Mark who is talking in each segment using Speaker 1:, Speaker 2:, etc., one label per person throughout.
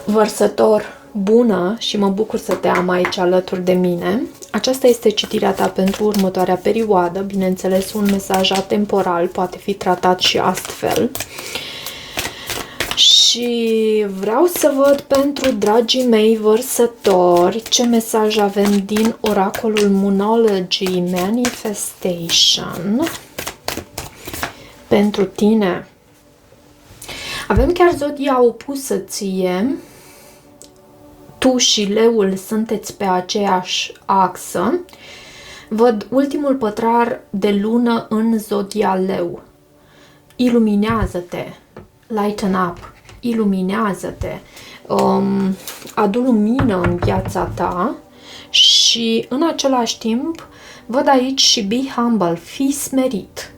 Speaker 1: Vărsător, bună și mă bucur să te am aici alături de mine. Aceasta este citirea ta pentru următoarea perioadă. Bineînțeles, un mesaj atemporal poate fi tratat și astfel. Și vreau să văd pentru dragii mei vărsători ce mesaj avem din oracolul Moonology Manifestation pentru tine. Avem chiar zodia opusă ție. Tu și leul sunteți pe aceeași axă. Văd ultimul pătrar de lună în zodia leu. Iluminează-te, lighten up, iluminează-te, adu lumină în viața ta și în același timp văd aici și be humble, fii smerit.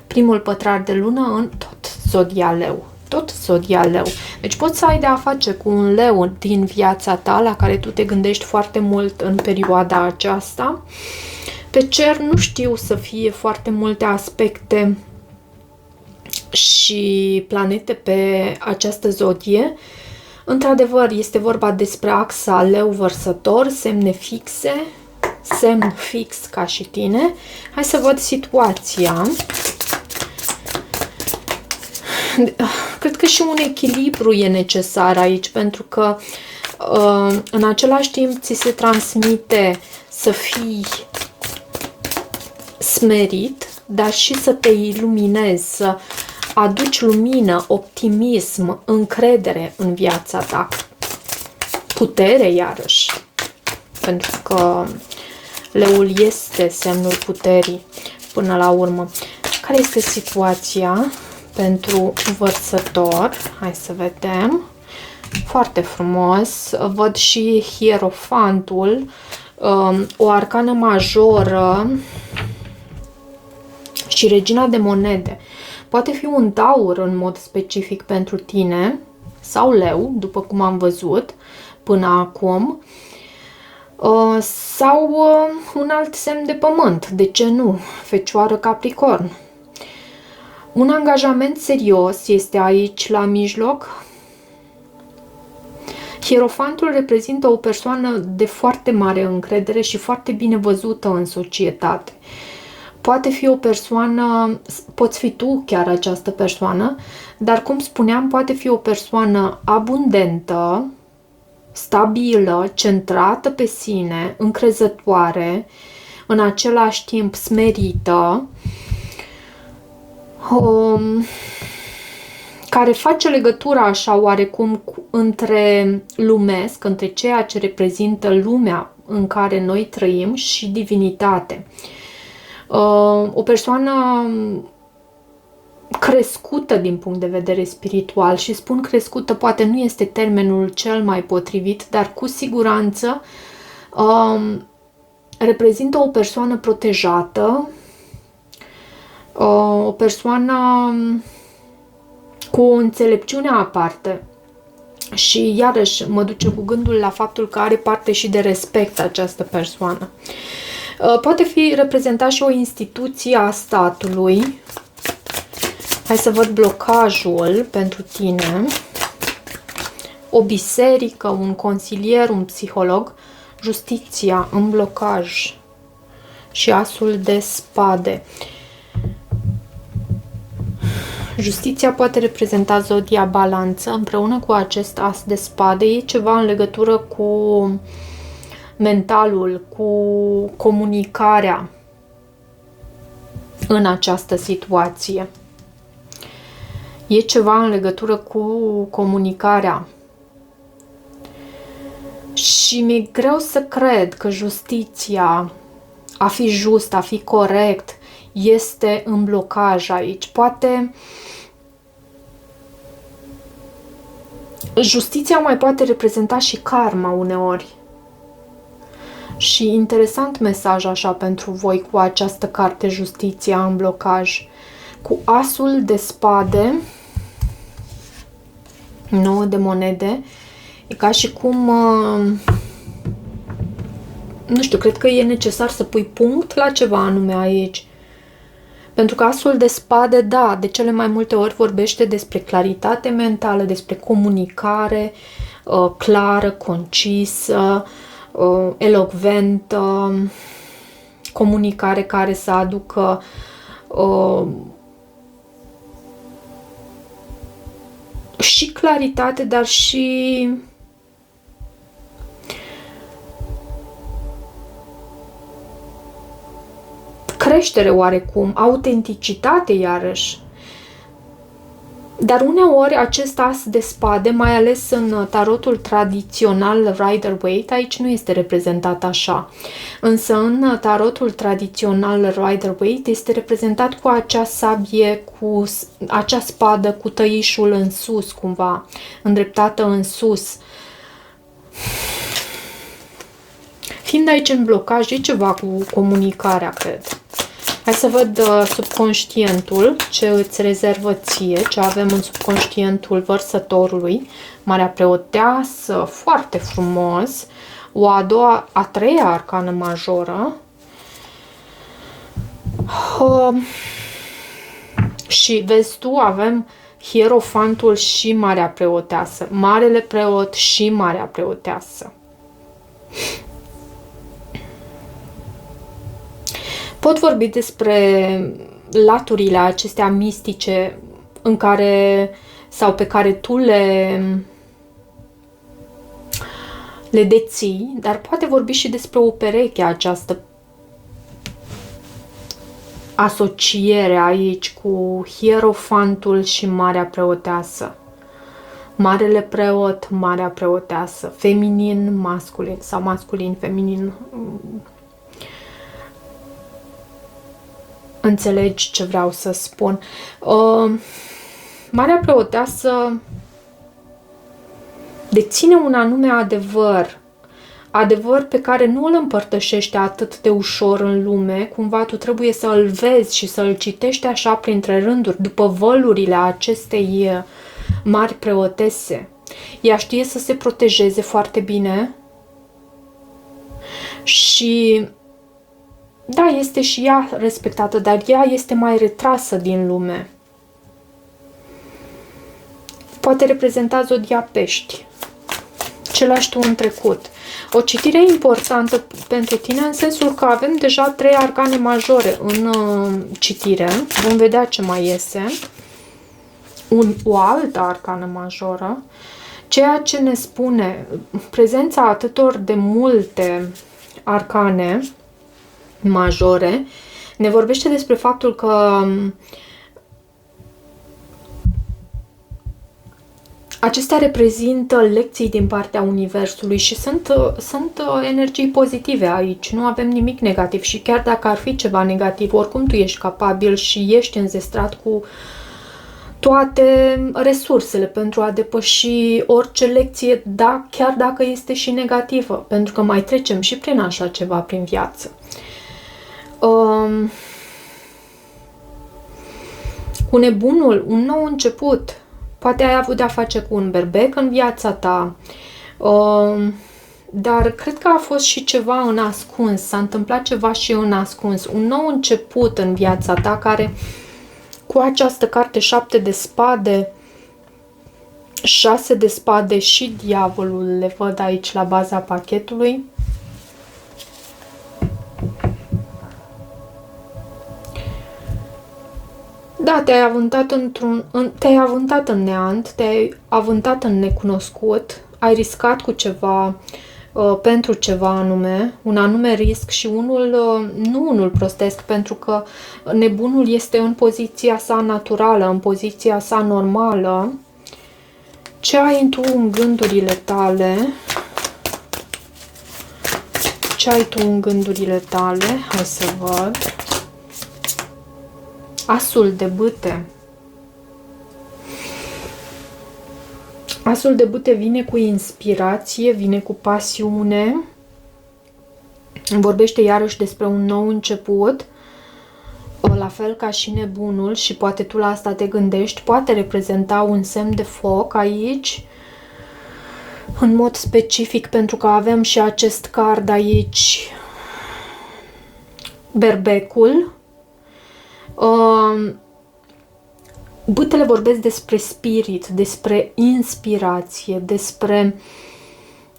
Speaker 1: Primul pătrar de lună în tot zodia leu. Tot zodia leu. Deci poți să ai de a face cu un leu din viața ta la care tu te gândești foarte mult în perioada aceasta. Pe cer nu știu să fie foarte multe aspecte și planete pe această zodie. Într-adevăr, este vorba despre axa leu vărsător, semne fixe, semn fix ca și tine. Hai să văd situația. Cred că și un echilibru e necesar aici, pentru că în același timp ți se transmite să fii smerit, dar și să te iluminezi, să aduci lumină, optimism, încredere în viața ta. Putere, iarăși, pentru că leul este semnul puterii până la urmă. Care este situația pentru vărsător? Hai să vedem. Foarte frumos. Văd și Hierofantul, o arcană majoră și regina de monede. Poate fi un taur în mod specific pentru tine sau leu, după cum am văzut până acum, sau un alt semn de pământ. De ce nu? Fecioară, Capricorn. Un angajament serios este aici la mijloc. Hierofantul reprezintă o persoană de foarte mare încredere și foarte bine văzută în societate. Poate fi o persoană, poți fi tu chiar această persoană, dar cum spuneam, poate fi o persoană abundentă, stabilă, centrată pe sine, încrezătoare, în același timp smerită, care face legătura așa oarecum între lumesc, între ceea ce reprezintă lumea în care noi trăim și divinitate. O persoană crescută din punct de vedere spiritual, și spun crescută, poate nu este termenul cel mai potrivit, dar cu siguranță reprezintă o persoană protejată, o persoană cu o înțelepciune aparte. Și iarăși mă duce cu gândul la faptul că are parte și de respect această persoană. Poate fi reprezentat și o instituție a statului. Hai să văd blocajul pentru tine. O biserică, un consilier, un psiholog, justiția în blocaj și asul de spade. Justiția poate reprezenta zodia balanță împreună cu acest as de spade. E ceva în legătură cu mentalul, cu comunicarea în această situație. E ceva în legătură cu comunicarea. Și mi-e greu să cred că justiția, a fi just, a fi corect, este în blocaj aici. Poate justiția mai poate reprezenta și karma uneori. Și interesant mesaj așa pentru voi cu această carte, justiția în blocaj. Cu asul de spade, 9 de monede, e ca și cum, nu știu, cred că e necesar să pui punct la ceva anume aici. Pentru că asul de spade, da, de cele mai multe ori vorbește despre claritate mentală, despre comunicare clară, concisă, elocventă, comunicare care să aducă și claritate, dar și creștere oarecum, autenticitate iarăși. Dar uneori acest as de spade, mai ales în tarotul tradițional Rider-Waite, aici nu este reprezentat așa. Însă în tarotul tradițional Rider-Waite este reprezentat cu acea sabie, cu acea spadă cu tăișul în sus, cumva, îndreptată în sus. Fiind aici în blocaj, e ceva cu comunicarea, cred. Hai să văd subconștientul, ce îți rezervă ție, ce avem în subconștientul vărsătorului. Marea preoteasă, foarte frumos. O a treia arcană majoră. Și vezi tu, avem hierofantul și marea preoteasă. Marele preot și marea preoteasă. Pot vorbi despre laturile acestea mistice în care, sau pe care tu le deții, dar poate vorbi și despre o pereche, această asociere aici cu hierofantul și marea preoteasă. Marele preot, marea preoteasă, feminin, masculin sau masculin, feminin. Înțelegi ce vreau să spun. Marea preoteasă deține un anume adevăr. Adevăr pe care nu îl împărtășește atât de ușor în lume, cumva tu trebuie să îl vezi și să îl citești așa printre rânduri, după vălurile acestei mari preotese. Ea știe să se protejeze foarte bine și da, este și ea respectată, dar ea este mai retrasă din lume. Poate reprezenta zodia Pești. Ce lași tu în trecut. O citire importantă pentru tine în sensul că avem deja 3 arcane majore în citire. Vom vedea ce mai iese. O altă arcană majoră. Ceea ce ne spune prezența atâtor de multe arcane majore, ne vorbește despre faptul că acestea reprezintă lecții din partea Universului și sunt energii pozitive aici, nu avem nimic negativ și chiar dacă ar fi ceva negativ, oricum tu ești capabil și ești înzestrat cu toate resursele pentru a depăși orice lecție, da, chiar dacă este și negativă, pentru că mai trecem și prin așa ceva prin viață. Cu nebunul, un nou început. Poate ai avut de-a face cu un berbec în viața ta, dar cred că a fost și ceva în ascuns, s-a întâmplat ceva și în ascuns. Un nou început în viața ta care, cu această carte 7 de spade, 6 de spade și diavolul, le văd aici la baza pachetului. Da, te-ai avântat în neant, te-ai avântat în necunoscut, ai riscat cu ceva, pentru ceva anume, un anume risc și nu unul prostesc, pentru că nebunul este în poziția sa naturală, în poziția sa normală. Ce ai tu în gândurile tale? Ce ai tu în gândurile tale? Hai să văd. Asul de bâte. Asul de bâte vine cu inspirație, vine cu pasiune. Vorbește iarăși despre un nou început. La fel ca și nebunul și poate tu la asta te gândești. Poate reprezenta un semn de foc aici. În mod specific pentru că avem și acest card aici. Berbecul. Bâtele vorbesc despre spirit, despre inspirație, despre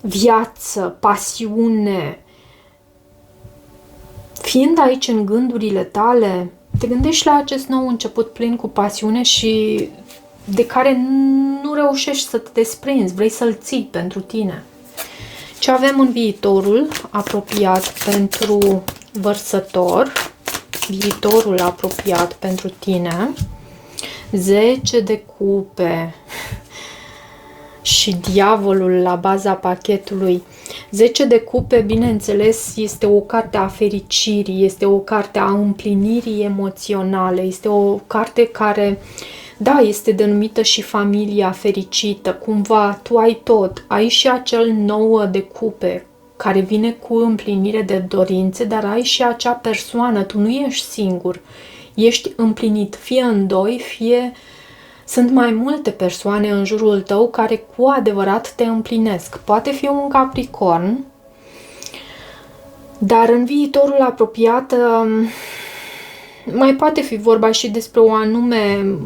Speaker 1: viață, pasiune. Fiind aici în gândurile tale, te gândești la acest nou început plin cu pasiune și de care nu reușești să te desprinzi, vrei să-l ții pentru tine. Ce avem în viitorul apropiat pentru Vărsător, viitorul apropiat pentru tine, 10 de cupe și diavolul la baza pachetului. 10 de cupe, bineînțeles, este o carte a fericirii, este o carte a împlinirii emoționale, este o carte care, da, este denumită și familia fericită, cumva tu ai tot, ai și acel 9 de cupe care vine cu împlinire de dorințe, dar ai și acea persoană, tu nu ești singur, ești împlinit, fie în doi, fie sunt mai multe persoane în jurul tău care cu adevărat te împlinesc. Poate fi un Capricorn, dar în viitorul apropiat mai poate fi vorba și despre o anume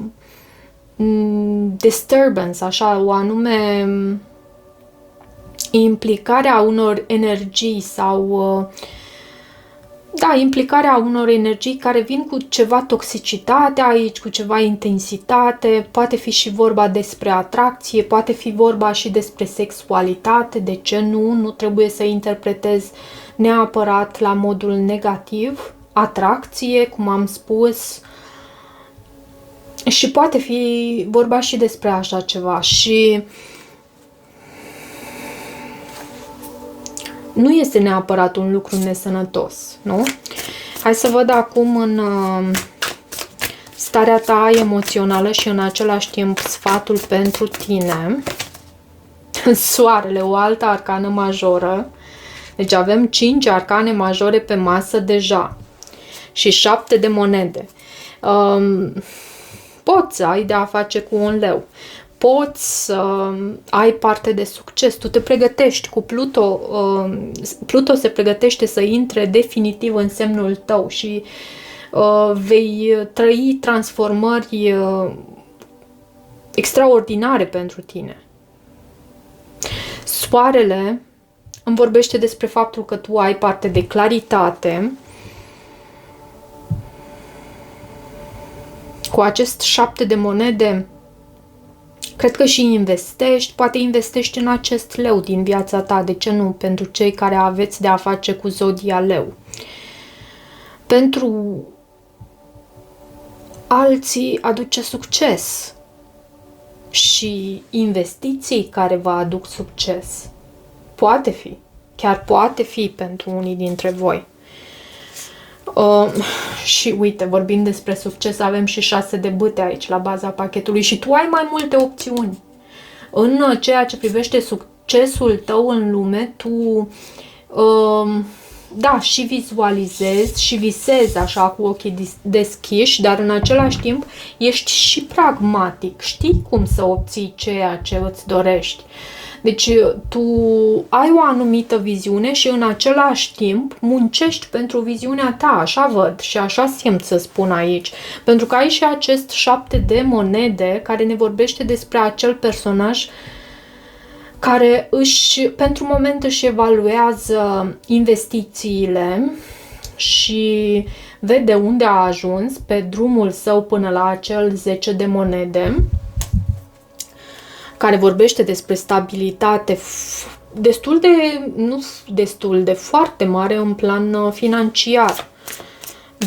Speaker 1: disturbance, așa, o anume implicarea unor energii sau da, implicarea unor energii care vin cu ceva toxicitate aici, cu ceva intensitate, poate fi și vorba despre atracție, poate fi vorba și despre sexualitate, de ce nu? Nu trebuie să interpretezi neapărat la modul negativ, atracție, cum am spus, și poate fi vorba și despre așa ceva și nu este neapărat un lucru nesănătos, nu? Hai să văd acum în starea ta emoțională și în același timp sfatul pentru tine. Soarele, o altă arcană majoră. Deci avem 5 arcane majore pe masă deja și 7 de monede. Poți să ai de a face cu un leu. Poți să ai parte de succes. Tu te pregătești cu Pluto. Pluto se pregătește să intre definitiv în semnul tău și vei trăi transformări extraordinare pentru tine. Soarele îmi vorbește despre faptul că tu ai parte de claritate. Cu acest 7 de monede cred că și investești, poate investești în acest leu din viața ta, de ce nu? Pentru cei care aveți de a face cu zodia leu. Pentru alții aduce succes și investiții care vă aduc succes. Poate fi, chiar poate fi pentru unii dintre voi. Și uite, vorbind despre succes, avem și 6 de bâte aici la baza pachetului și tu ai mai multe opțiuni. În ceea ce privește succesul tău în lume, tu da, și vizualizezi și visezi așa cu ochii deschiși, dar în același timp ești și pragmatic, știi cum să obții ceea ce îți dorești. Deci tu ai o anumită viziune și în același timp muncești pentru viziunea ta, așa văd și așa simt să spun aici. Pentru că ai și acest 7 de monede care ne vorbește despre acel personaj care pentru moment își evaluează investițiile și vede unde a ajuns pe drumul său până la acel 10 de monede, care vorbește despre stabilitate foarte mare în plan financiar.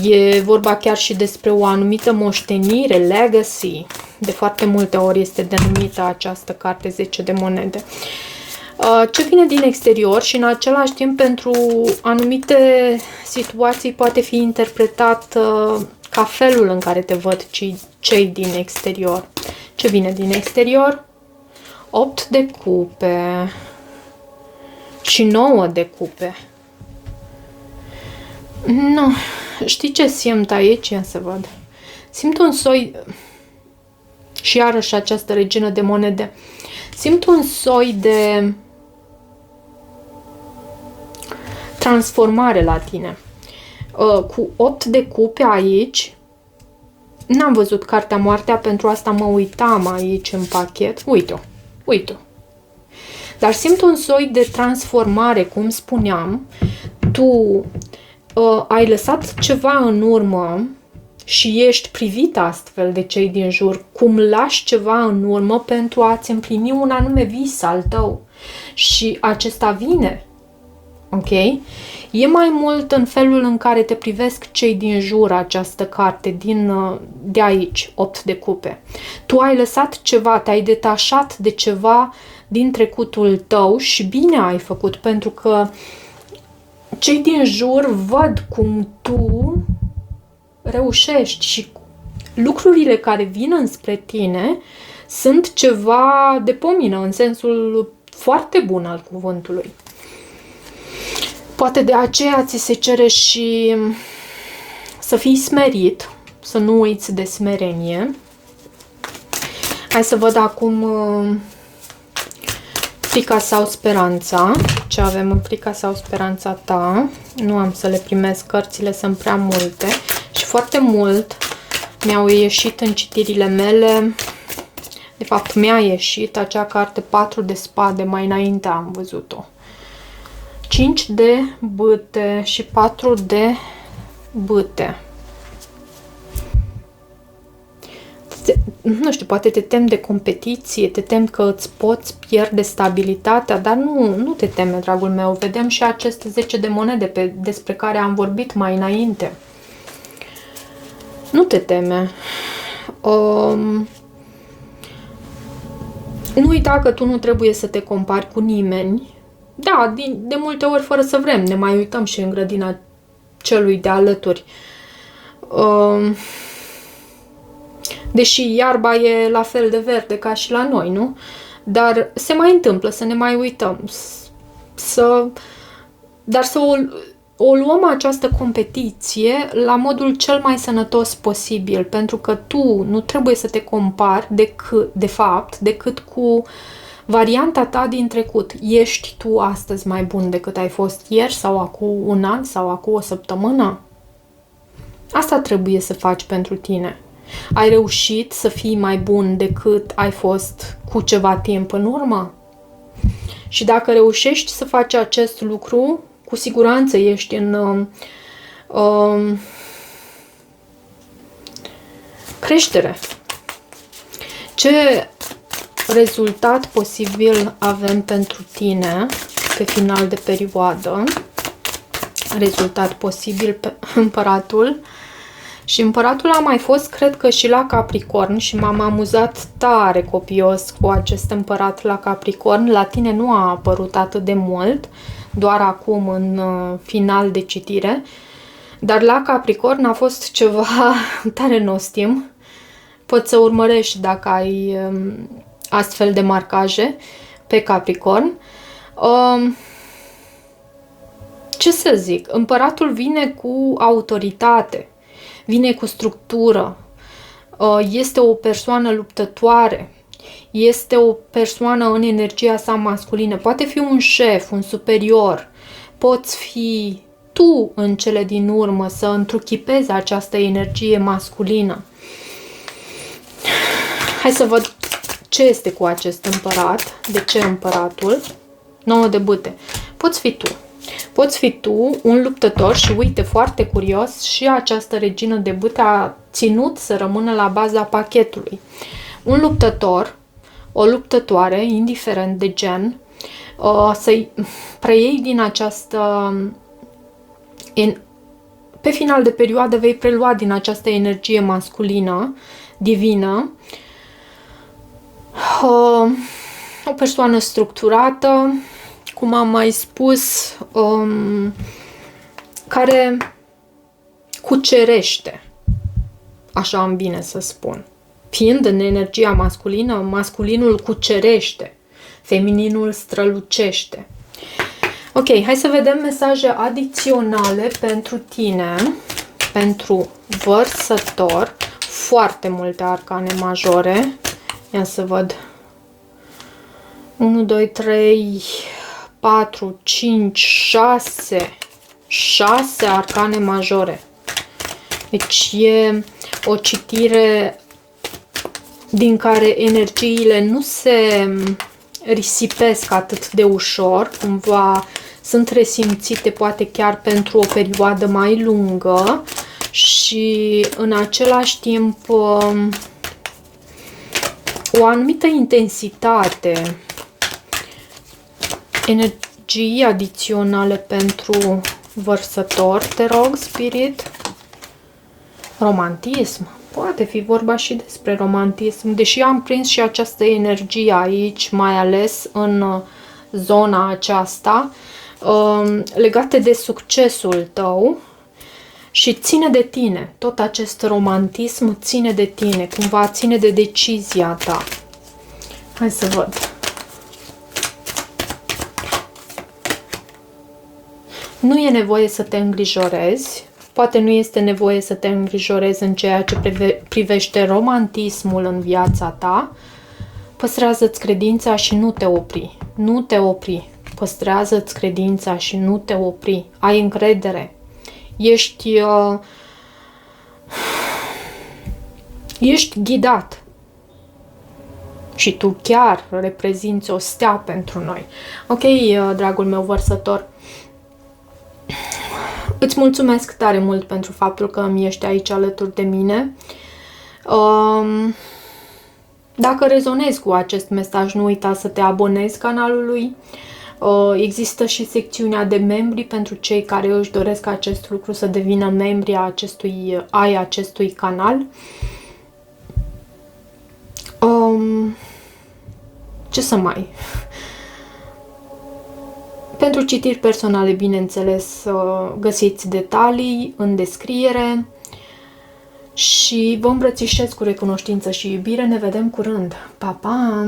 Speaker 1: E vorba chiar și despre o anumită moștenire, legacy. De foarte multe ori este denumită această carte 10 de monede. Ce vine din exterior și în același timp pentru anumite situații poate fi interpretat ca felul în care te văd cei din exterior. Ce vine din exterior? 8 de cupe și 9 de cupe. Nu, știi ce simt aici? Ia să văd. Simt un soi, și iarăși această regină de monede, simt un soi de transformare la tine. Cu 8 de cupe aici, N-am văzut cartea Moartea, pentru asta mă uitam aici în pachet. Uite-o, uite-o. Dar simt un soi de transformare, cum spuneam. Tu ai lăsat ceva în urmă și ești privit astfel de cei din jur, cum lași ceva în urmă pentru a-ți împlini un anume vis al tău. Și acesta vine. Ok? E mai mult în felul în care te privesc cei din jur această carte, de aici, 8 de cupe. Tu ai lăsat ceva, te-ai detașat de ceva din trecutul tău și bine ai făcut, pentru că cei din jur văd cum tu reușești și lucrurile care vin înspre tine sunt ceva de pomină, în sensul foarte bun al cuvântului. Poate de aceea ți se cere și să fii smerit, să nu uiți de smerenie. Hai să văd acum frica sau speranța. Ce avem în frica sau speranța ta? Nu am să le primesc, cărțile sunt prea multe și foarte mult mi-au ieșit în citirile mele. De fapt, mi-a ieșit acea carte 4 de spade, mai înainte am văzut-o. 5 de bâte și 4 de bâte. Nu știu, poate te temi de competiție, te temi că îți poți pierde stabilitatea, dar nu te teme, dragul meu. Vedem și aceste 10 de monede despre care am vorbit mai înainte. Nu te teme. Nu uita că tu nu trebuie să te compari cu nimeni. Da, de multe ori, fără să vrem, ne mai uităm și în grădina celui de alături. Deși iarba e la fel de verde ca și la noi, nu? Dar se mai întâmplă să ne mai uităm. Dar să o luăm această competiție la modul cel mai sănătos posibil, pentru că tu nu trebuie să te compari decât cu varianta ta din trecut. Ești tu astăzi mai bun decât ai fost ieri sau acum un an sau acum o săptămână? Asta trebuie să faci pentru tine. Ai reușit să fii mai bun decât ai fost cu ceva timp în urmă? Și dacă reușești să faci acest lucru, cu siguranță ești în creștere. Ce rezultat posibil avem pentru tine pe final de perioadă? Rezultat posibil pe Împăratul. Și Împăratul a mai fost, cred că și la Capricorn, și m-am amuzat tare copios cu acest Împărat la Capricorn. La tine nu a apărut atât de mult, doar acum în final de citire, dar la Capricorn a fost ceva tare nostim. Poți să urmărești dacă ai astfel de marcaje pe Capricorn. Ce să zic? Împăratul vine cu autoritate, vine cu structură, este o persoană luptătoare, este o persoană în energia sa masculină, poate fi un șef, un superior, poți fi tu în cele din urmă să întruchipezi această energie masculină. Hai să văd ce este cu acest împărat, de ce împăratul. 9 de bâte. Poți fi tu. Poți fi tu un luptător și uite, foarte curios, și această regină de bâte a ținut să rămână la baza pachetului. Un luptător, o luptătoare, indiferent de gen, să-i preiei din această... Pe final de perioadă vei prelua din această energie masculină, divină, o persoană structurată, cum am mai spus, care cucerește, așa am bine să spun. Fiind în energia masculină, masculinul cucerește, femininul strălucește. Ok, hai să vedem mesaje adiționale pentru tine, pentru Vărsător. Foarte multe arcane majore. Ia să văd. 1, 2, 3, 4, 5, 6. 6 arcane majore. Deci o citire din care energiile nu se risipesc atât de ușor, cumva sunt resimțite poate chiar pentru o perioadă mai lungă și în același timp o anumită intensitate, energii adiționale pentru vărsător, te rog, Spirit. Romantism. Poate fi vorba și despre romantism, deși am prins și această energie aici, mai ales în zona aceasta, legate de succesul tău și ține de tine. Tot acest romantism ține de tine, cumva ține de decizia ta. Hai să văd. Nu e nevoie să te îngrijorezi. Poate nu este nevoie să te îngrijorezi în ceea ce privește romantismul în viața ta. Păstrează-ți credința și nu te opri. Nu te opri. Păstrează-ți credința și nu te opri. Ai încredere. Ești ghidat. Și tu chiar reprezinți o stea pentru noi. Ok, dragul meu vărsător. Îți mulțumesc tare mult pentru faptul că îmi ești aici alături de mine. Dacă rezonezi cu acest mesaj, nu uita să te abonezi canalului. Există și secțiunea de membri pentru cei care își doresc acest lucru, să devină membri ai acestui canal. Ce să mai... Pentru citiri personale, bineînțeles, găsiți detalii în descriere și vă îmbrățișez cu recunoștință și iubire. Ne vedem curând. Pa, pa!